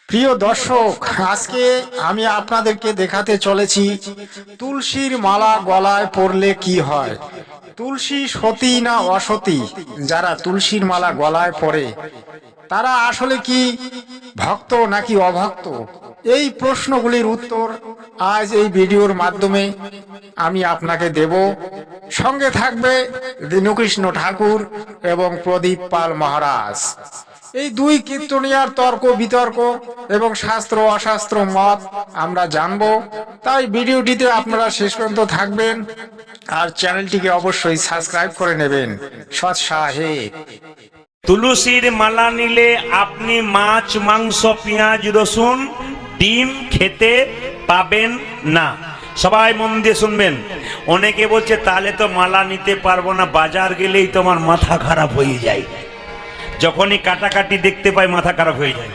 প্রিয় দর্শক, আজকে আমি আপনাদেরকে দেখাতে চলেছি তুলসীর মালা গলায় পরলে কি হয়। তুলসী সতী না অসতী? যারা তুলসীর মালা গলায় পরে তারা আসলে কি ভক্ত নাকি অভক্ত? এই প্রশ্নগুলির উত্তর আজ এই ভিডিওর মাধ্যমে আমি আপনাকে দেব। সঙ্গে থাকবে দীনকৃষ্ণ ঠাকুর এবং প্রদীপ পাল মহারাজ। এই দুই কীর্তনিয়ার তর্ক বিতর্ক এবং শাস্ত্র অশাস্ত্র মত আমরা জানবো। তাই ভিডিওটিতে আপনারা শেষ পর্যন্ত থাকবেন আর চ্যানেলটিকে অবশ্যই সাবস্ক্রাইব করে নেবেন। সৎ সাহেব, তুলসীর মালা নিলে আপনি মাছ, মাংস, পেঁয়াজ, রসুন, ডিম খেতে পাবেন না। সবাই মন দিয়ে শুনবেন। অনেকে বলছে তাহলে তো মালা নিতে পারবো না, বাজার গেলেই তোমার মাথা খারাপ হয়ে যায়। যখনই কাটাকাটি দেখতে পাই মাথা খারাপ হয়ে যায়।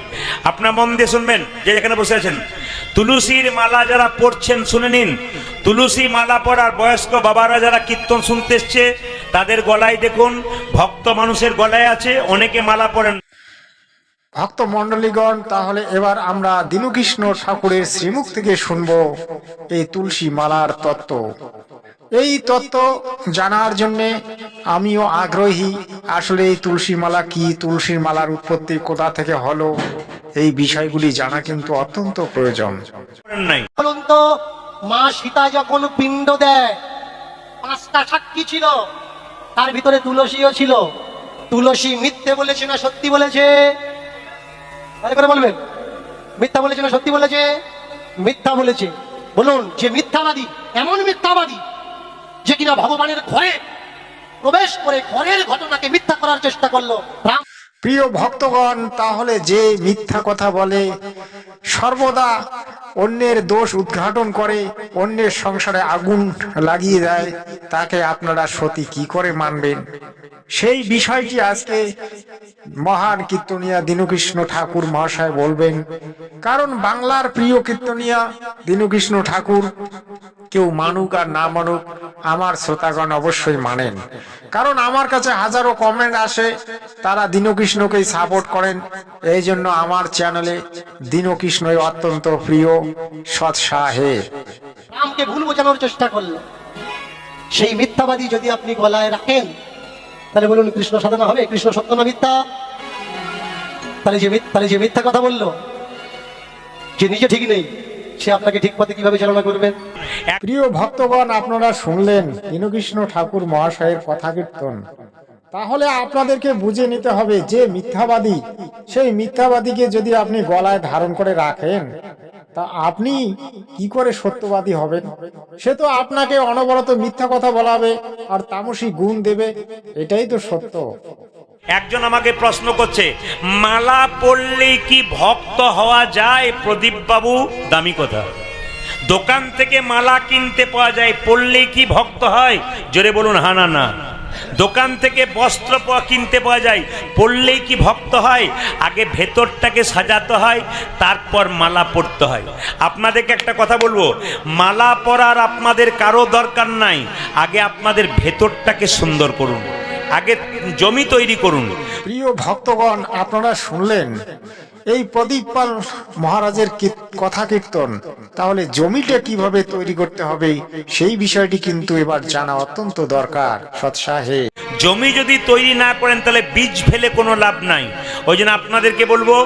আপনার মন দিয়ে শুনবেন, যে এখানে বসে আছেন, তুলসীর মালা যারা পড়ছেন শুনে নিন। তুলসী মালা পড়ার বয়স্ক বাবারা যারা কীর্তন শুনতে এসছে তাদের গলায় দেখুন, ভক্ত মানুষের গলায় আছে, অনেকে মালা পড়েন। ভক্ত মণ্ডলীগণ, তাহলে এবার আমরা দীনকৃষ্ণ ঠাকুরের শ্রীমুখ থেকে শুনবো এই তুলসী মালার তত্ত্ব। এই তত্ত্ব জানার জন্য আমিও আগ্রহী। আসলে এই তুলসী মালা কি, তুলসীর মালার উৎপত্তি কোথা থেকে হলো, এই বিষয়গুলি জানা কিন্তু অত্যন্ত প্রয়োজন। নাই বলুন তো, মা সীতা যখন পিণ্ড দেয় 5টা সাক্ষী ছিল, তার ভিতরে তুলসীও ছিল। তুলসী মিথ্যে বলেছে না সত্যি বলেছে? ভালো করে বলবেন, মিথ্যা বলেছে না সত্যি বলেছে? মিথ্যা বলেছে। বলুন, যে মিথ্যাবাদী, এমন মিথ্যাবাদী যে কিনা ভগবানের ঘরে প্রবেশ করে ঘরের ঘটনাকে মিথ্যা করার চেষ্টা করলো। রাম প্রিয় ভক্তগণ, তাহলে যে মিথ্যা কথা বলে, সর্বদা অন্যের দোষ উদ্ঘাটন করে, অন্যের সংসারে আগুন লাগিয়ে দেয়, তাকে আপনারা সতী কি করে মানবেন? সেই বিষয়টি আজকে মহান কীর্তনিয়া দীনকৃষ্ণ ঠাকুর মহাশয় বলবেন। কারণ বাংলার প্রিয় কীর্তনিয়া দীনকৃষ্ণ ঠাকুর, কেউ মানুক আর না মানুক, আমার শ্রোতাগণ অবশ্যই মানেন। কারণ আমার কাছে হাজারো কমেন্ট আসে, তারা দীনকৃষ্ণকেই সাপোর্ট করেন। এই জন্য আমার চ্যানেলে দীনকৃষ্ণই অত্যন্ত প্রিয়। সৎ সাহেব, রামকে ভুল বোঝানোর চেষ্টা করলো। সেই মিথ্যাবাদী যদি আপনি গলায় রাখেন, তাহলে বলুন কৃষ্ণ সাধনা হবে? কৃষ্ণ সত্য না মিথ্যা? তাহলে যে মিথ্যা কথা বললো, যে নিজে ঠিক নেই, সে আপনাকে ঠিক পথে কিভাবে চালনা করবেন? প্রিয় ভক্তগণ, আপনারা শুনলেন দীনকৃষ্ণ ঠাকুর মহাশয়ের কথা কীর্তন। তাহলে আপনাদেরকে বুঝে নিতে হবে যে মিথ্যাবাদী, সেই মিথ্যাবাদীকে যদি আপনি গলায় ধারণ করে রাখেন, তা আপনি কি করে সত্যবাদী হবেন? সে তো আপনাকে অনবরত মিথ্যা কথা বলাবে আর তামসী গুণ দেবে। এটাই তো সত্য। একজন আমাকে প্রশ্ন করছে, মালা পড়লেই কি ভক্ত হওয়া যায়? প্রদীপ বাবু, দামি কথা। দোকান থেকে মালা কিনতে পাওয়া যায়, পড়লেই কি ভক্ত হয়? জোরে বলুন হা না না। দোকান থেকে বস্ত্র কিনতে পাওয়া যায়, পড়লেই কি ভক্ত হয়? আগে ভেতরটাকে সাজাতে হয়, তারপর মালা পড়তে হয়। আপনাদেরকে একটা কথা বলবো, মালা পরার আপনাদের কারো দরকার নাই। আগে আপনাদের ভেতরটাকে সুন্দর করুন, আগে জমি তৈরি করুন। প্রিয় ভক্তগণ, আপনারা শুনলেন এই প্রদীপ পাল মহারাজের কথা কীর্তন। তাহলে জমিটা কিভাবে তৈরি করতে হবে সেই বিষয়টি কিন্তু এবার জানা অত্যন্ত দরকার। সৎ সাহেব, জমি যদি তৈরি না করেন তাহলে বীজ ফেলে কোনো লাভ নাই। ওই জন্য আপনাদেরকে বলবো,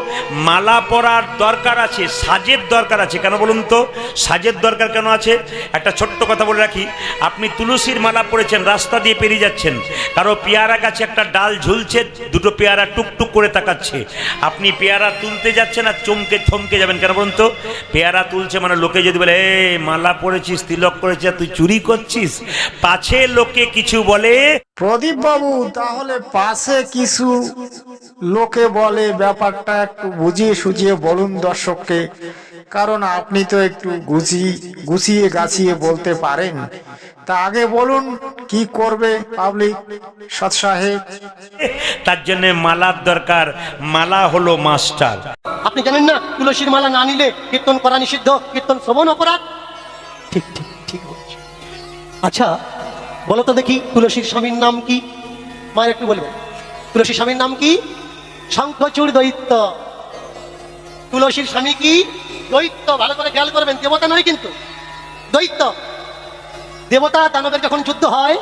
মালা পরার দরকার আছে, সাজের দরকার আছে। কেন বলুন তো সাজের দরকার কেন আছে? একটা ছোট্ট কথা বলে রাখি। আপনি তুলসীর মালা পরেছেন, রাস্তা দিয়ে পেরিয়ে যাচ্ছেন, কারো পেয়ারা গাছে একটা ডাল ঝুলছে, দুটো পেয়ারা টুকটুক করে তাকাচ্ছে। আপনি পেয়ারা তুলতে যাচ্ছেন আর থমকে যাবেন। কেন বলুন তো? পেয়ারা তুলছে মানে লোকে যদি বলে, এ মালা পরেছিস, তিলক করেছিস, তুই চুরি করছিস, পাছে লোকে কিছু বলে। প্রদীপ বাবু, তাহলে পাশে কিছু লোকে বলে, ব্যাপারটা একটু বুঝিয়ে সুঝিয়ে বলুন দর্শককে। কারণ আপনি তো একটু গুছিয়ে গাছিয়ে বলতে পারেন। তা আগে বলুন কি করবে পাবলিক। সৎ সাহেব, তার জন্য মালার দরকার। মালা হলো মাস্টার। আপনি জানেন না তুলসীর মালা না নিলে কীর্তন করা নিষিদ্ধ, কীর্তন শ্রবণ অপরাধ? ঠিক ঠিক ঠিক বলছি। আচ্ছা বলো তো দেখি, তুলসীর স্বামীর নাম কি? মায়ের একটু বলবেন, তুলসীর স্বামীর নাম কি? শঙ্খচূড় দৈত্য। তুলসীর স্বামী কি দৈত্য, ভালো করে খেয়াল করবেন, দেবতা নয় কিন্তু দৈত্য। দেবতা দানবের যখন যুদ্ধ হয়,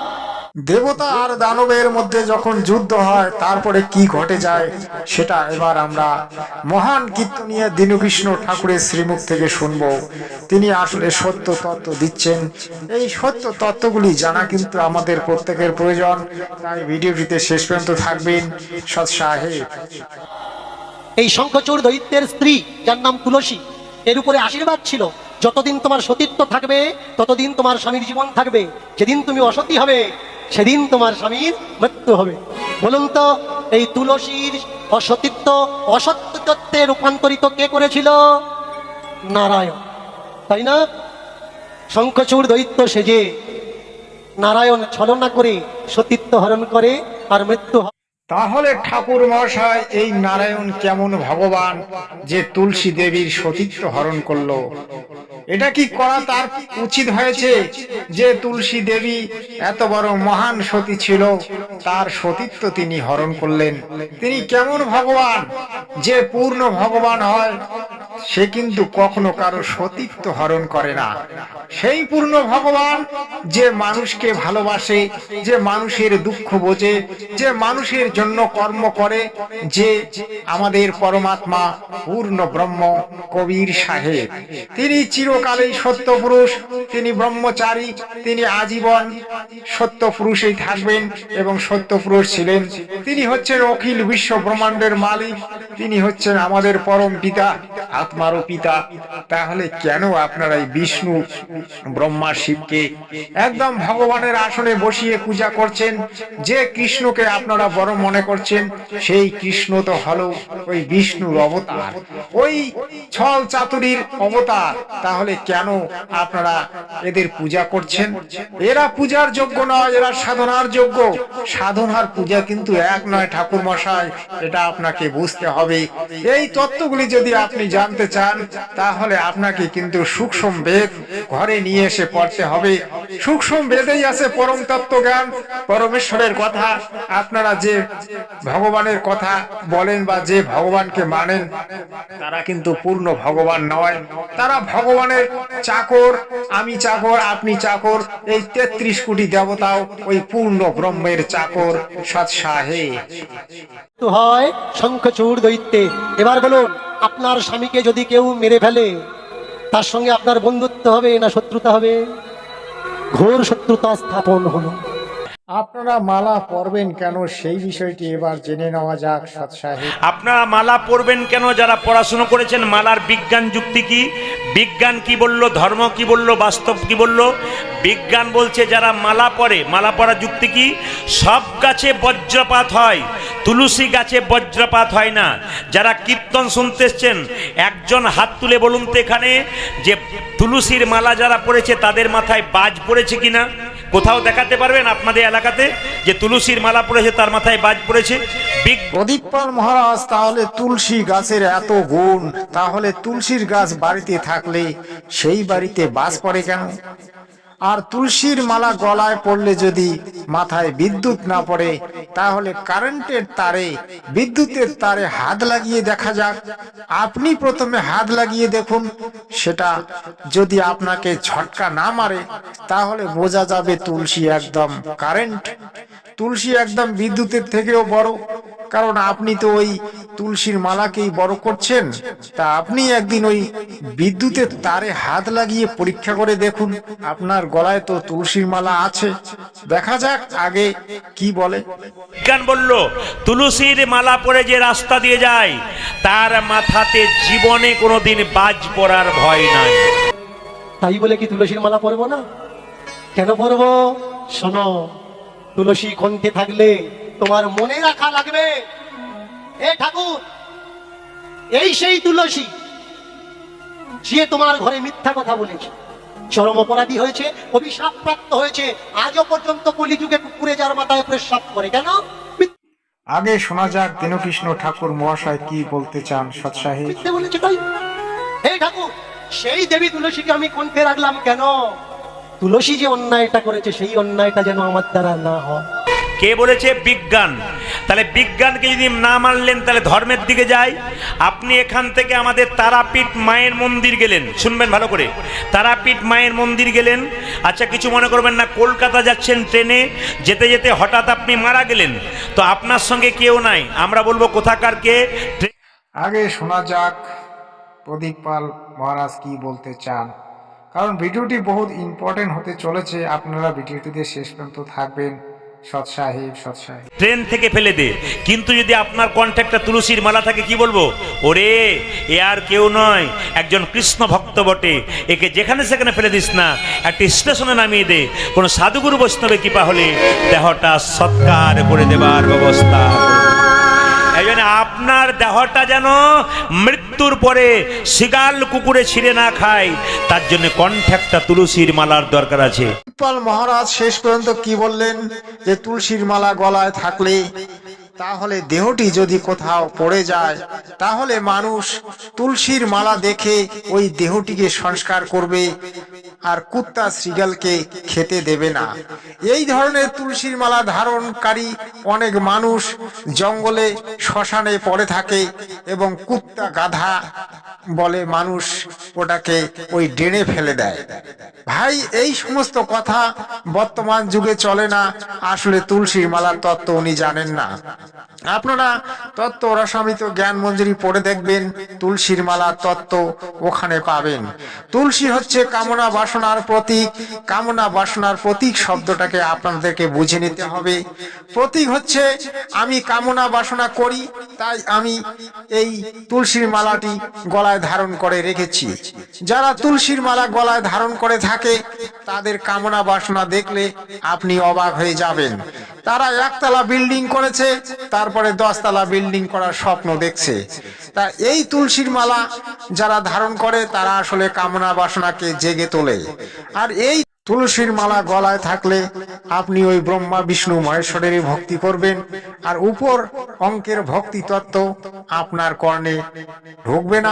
দেবতা আর দানবের মধ্যে যখন যুদ্ধ হয় তারপরে কি ঘটে যায় সেটা এবার আমরা মহান কীর্তনীয় দীনকৃষ্ণ ঠাকুরের শ্রীমুখ থেকে শুনবো। তিনি আসলে সত্য তত্ত্ব দিচ্ছেন। এই সত্য তত্ত্বগুলি জানা কিন্তু আমাদের প্রত্যেকের প্রয়োজন। তাই ভিডিওটিতে শেষ পর্যন্ত থাকবেন সৎ সাহেব। এই শঙ্খচূড় দৈত্যের স্ত্রী যার নাম তুলসী, এর উপরে আশীর্বাদ ছিল, যতদিন তোমার সতীত্ব থাকবে ততদিন তোমার স্বামীর জীবন থাকবে, যেদিন তুমি অসতী হবে সেদিন তোমার স্বামীর মৃত্যু হবে। বলুন তো, এই তুলসীর অসতীত্ব অসত্য তত্ত্বে রূপান্তরিত কে করেছিল? নারায়ণ, তাই না? শঙ্খচূড় দৈত্য সেজে নারায়ণ ছলনা করে সতীত্ব হরণ করে আর মৃত্যু হয়। তাহলে ঠাকুর মহাশয়, এই নারায়ণ কেমন ভগবান যে তুলসী দেবীর সতীত্ব হরণ করলো? এটা কি করা তার উচিত হয়েছে? যে তুলসী দেবী এত বড় মহান সতী ছিল, তার সতীত্ব তিনি হরণ করলেন। তিনি কেমন ভগবান? যে পূর্ণ ভগবান হয় সে কিন্তু কখনো কারো সতীত্ব হরণ করে না। সেই পূর্ণ ভগবান যে মানুষকে ভালোবাসে, যে মানুষের দুঃখ বোঝে, যে মানুষের জন্য কর্ম করে, যে আমাদের পরমাত্মা পূর্ণ ব্রহ্ম কবির সাহেব, তিনি চিরকালেই সত্য পুরুষ, তিনি ব্রহ্মচারী, তিনি আজীবন সত্য পুরুষেই থাকবেন এবং সত্য পুরুষ ছিলেন। তিনি হচ্ছেন অখিল বিশ্ব ব্রহ্মাণ্ডের মালিক, তিনি হচ্ছেন আমাদের পরম পিতা, আত্মারও পিতা। তাহলে কেন আপনারা এই বিষ্ণু ব্রহ্মা শিবকে একদম ভগবানের আসনে বসিয়ে পূজা করছেন? যে কৃষ্ণকে আপনারা বড় মনে করছেন, সেই কৃষ্ণ তো হলো ওই বিষ্ণুর অবতার, ওই ছল চাতুরীর অবতার। তাহলে কেন আপনারা এদের পূজা করছেন? এরা পূজার যোগ্য নয়, এরা সাধনার যোগ্য। সাধনার পূজা কিন্তু এক নয় ঠাকুর মশাই, এটা আপনাকে বুঝতে হবে। এই তত্ত্বগুলি যদি আপনি জানতে চান তাহলে আপনাকে কিন্তু সূক্ষ্ম বেদ ঘরে নিয়ে এসে পড়তে হবে। সূক্ষ্ম বেদেই আছে পরম তত্ত্ব জ্ঞান, পরমেশ্বরের কথা। আপনারা যে ভগবানের কথা বলেন বা যে ভগবানকে মানেন, তারা কিন্তু পূর্ণ ভগবান নয়, তারা ভগবানের চাকর। আমি চাকর, আপনি চাকর, এই 33 কোটি দেবতাও ওই পূর্ণ ব্রহ্মের চাকর সৎ সাহেব। তো হয় শঙ্খচূড় দৈত্যে। এবার বলুন, আপনার স্বামীকে যদি কেউ মেরে ফেলে, তার সঙ্গে আপনার বন্ধুত্ব হবে না শত্রুতা হবে? ঘোর শত্রুতা স্থাপন হলো। আপনারা মালা পরবেন কেন সেই বিষয়টি এবার জেনে নেওয়া যাক সৎ সাহেব। আপনারা মালা পরবেন কেন? যারা পড়াশুনো করেছেন, মালার বিজ্ঞান যুক্তি কি, বিজ্ঞান কি বলল, ধর্ম কি বলল, বাস্তব কি বলল? বিজ্ঞান বলছে যারা মালা পরে, মালা পরা যুক্তি কি? সব গাছে বজ্রপাত হয়, তুলসী গাছে বজ্রপাত হয় না। যারা কীর্তন শুনতে এসছেন, একজন হাত তুলে বলুন তো এখানে যে তুলসীর মালা যারা পড়েছে তাদের মাথায় বাজ পড়েছে কিনা? কোথাও দেখাতে পারবেন আপনাদের এলাকাতে যে তুলসীর মালা পড়েছে তার মাথায় বাজ পড়েছে? প্রদীপপাল মহারাজ, তাহলে তুলসী গাছের এত গুণ, তাহলে তুলসীর গাছ বাড়িতে থাকলে সেই বাড়িতে বাজ পড়ে কেন? আর তুলসীর মালা গলায় পড়লে যদি মাথায় বিদ্যুৎ না পড়ে, তাহলে কারেন্টের তারে, বিদ্যুতের তারে হাত লাগিয়ে দেখা যাক। আপনি প্রথমে হাত লাগিয়ে দেখুন, সেটা যদি আপনাকে ঝটকা না মারে তাহলে বোঝা যাবে তুলসী একদম কারেন্ট, তুলসী একদম বিদ্যুতের থেকেও বড়। কারণ আপনি তো ওই তুলসীর মালাকেই বড় করছেন। তা আপনি একদিন ওই বিদ্যুতের তারে হাত লাগিয়ে পরীক্ষা করে দেখুন, আপনার গলায় তো তুলসীর মালা আছে, দেখা যাক আগে কি বলে। বিজ্ঞান বলল তুলসীর মালা পরে যে রাস্তা দিয়ে যায় তার মাথাতে জীবনে কোনোদিন বাজ পড়ার ভয় নাই। তাই বলে কি তুলসীর মালা পরবো না? কেন পরবো? শোনো, তুলসী কণ্ঠে থাকলে তোমার মনে রাখা লাগবে, হে ঠাকুর, এই সেই তুলসী যে তোমার ঘরে মিথ্যা কথা বলেছে, চরম অপরাধী হয়েছে, অভিশাপ প্রাপ্ত হয়েছে, আজও পর্যন্ত কলিযুগে কুকুরে যার মাথায় প্রস্রাব করে। কেন? আগে শোনা যাক দীনকৃষ্ণ ঠাকুর মহাশয় কি বলতে চান সৎ সাহেব। মিথ্যে বলেছে তাই। হে ঠাকুর, সেই দেবী তুলসীকে আমি কণ্ঠে রাখলাম কেন? তুলসী যে অন্যায়টা করেছে সেই অন্যায়টা যেন আমার দ্বারা না হয়। কে বলেছে? বিজ্ঞান। তাহলে বিজ্ঞানকে যদি না মানলেন তাহলে ধর্মের দিকে যাই। আপনি এখান থেকে আমাদের তারাপীঠ মায়ের মন্দির গেলেন, শুনবেন ভালো করে, তারাপীঠ মায়ের মন্দির গেলেন। আচ্ছা কিছু মনে করবেন না, কলকাতা যাচ্ছেন ট্রেনে, যেতে যেতে হঠাৎ আপনি মারা গেলেন, তো আপনার সঙ্গে কেউ নাই, আমরা বলবো কোথাকার কে? আগে শোনা যাক প্রদীপ পাল মহারাজ কি বলতে চান, কারণ ভিডিওটি বহুত ইম্পর্টেন্ট হতে চলেছে। আপনারা ভিডিওটিতে শেষ পর্যন্ত থাকবেন। সৎ সাহেব, সৎ সাহেব। ট্রেন থেকে ফেলে দে, কিন্তু যদি আপনার কন্ট্যাক্টটা তুলসীর মালা থাকে, কি বলবো? ওরে এ আর কেউ নয়, একজন কৃষ্ণ ভক্ত বটে, একে যেখানে সেখানে ফেলে দিস না, একটি স্টেশনে নামিয়ে দে, কোনো সাধুগুরু বৈষ্ণবে কৃপা হলে দেহটা সৎকার করে দেবার ব্যবস্থা। এই জন্য আপনার দেহটা যেন মৃত্যুর পরে শিগাল কুকুরে ছিঁড়ে না খায়, তার জন্য কন্ঠ্যাক্টটা তুলসীর মালার দরকার আছে। পাল মহারাজ শেষ পর্যন্ত কি বললেন, যে তুলসীর মালা গলায় থাকলে তাহলে দেহটি যদি কোথাও পড়ে যায়, তাহলে মানুষ তুলসীর মালা দেখে ওই দেহটিকে সংস্কার করবে, আর কুত্তা শ্রীগালকে খেতে দেবে না। এই ধরনের তুলসীর মালা ধারণকারী অনেক মানুষ জঙ্গলে শ্মশানে পড়ে থাকে, এবং কুত্তা গাধা বলে মানুষ ওটাকে ওই ড্রেনে ফেলে দেয়। ভাই এই সমস্ত কথা বর্তমান যুগে চলে না। আসলে তুলসীর মালার তত্ত্ব উনি জানেন না। আপনারা তত্ত্ব রসামিত জ্ঞান মঞ্জুরি পড়ে দেখবেন, তুলসীর মালার তত্ত্ব ওখানে পাবেন। তুলসী হচ্ছে কামনা বাসনার প্রতীক। কামনা বাসনার প্রতীক শব্দটাকে আপনাদেরকে বুঝে নিতে হবে। প্রতীক হচ্ছে আমি কামনা বাসনা করি, তাই আমি এই তুলসীর মালাটি গলায় ধারণ করে রেখেছি। যারা তুলসীর মালা গলায় ধারণ করে থাকে তাদের কামনা বাসনা দেখলে আপনি অবাক হয়ে যাবেন। তারা একতলা বিল্ডিং করেছে, তারপরে 10 তলা বিল্ডিং করার স্বপ্ন দেখছে। তা এই তুলসীর মালা যারা ধারণ করে তারা আসলে কামনা বাসনাকে জেগে তোলে। আর এই তুলসীর মালা গলায় থাকলে আপনি ওই ব্রহ্মা বিষ্ণু মহেশ্বরেরই ভক্তি করবেন, আর উপর অঙ্কের ভক্তি তত্ত্ব আপনার কর্ণে ঢুকবে না।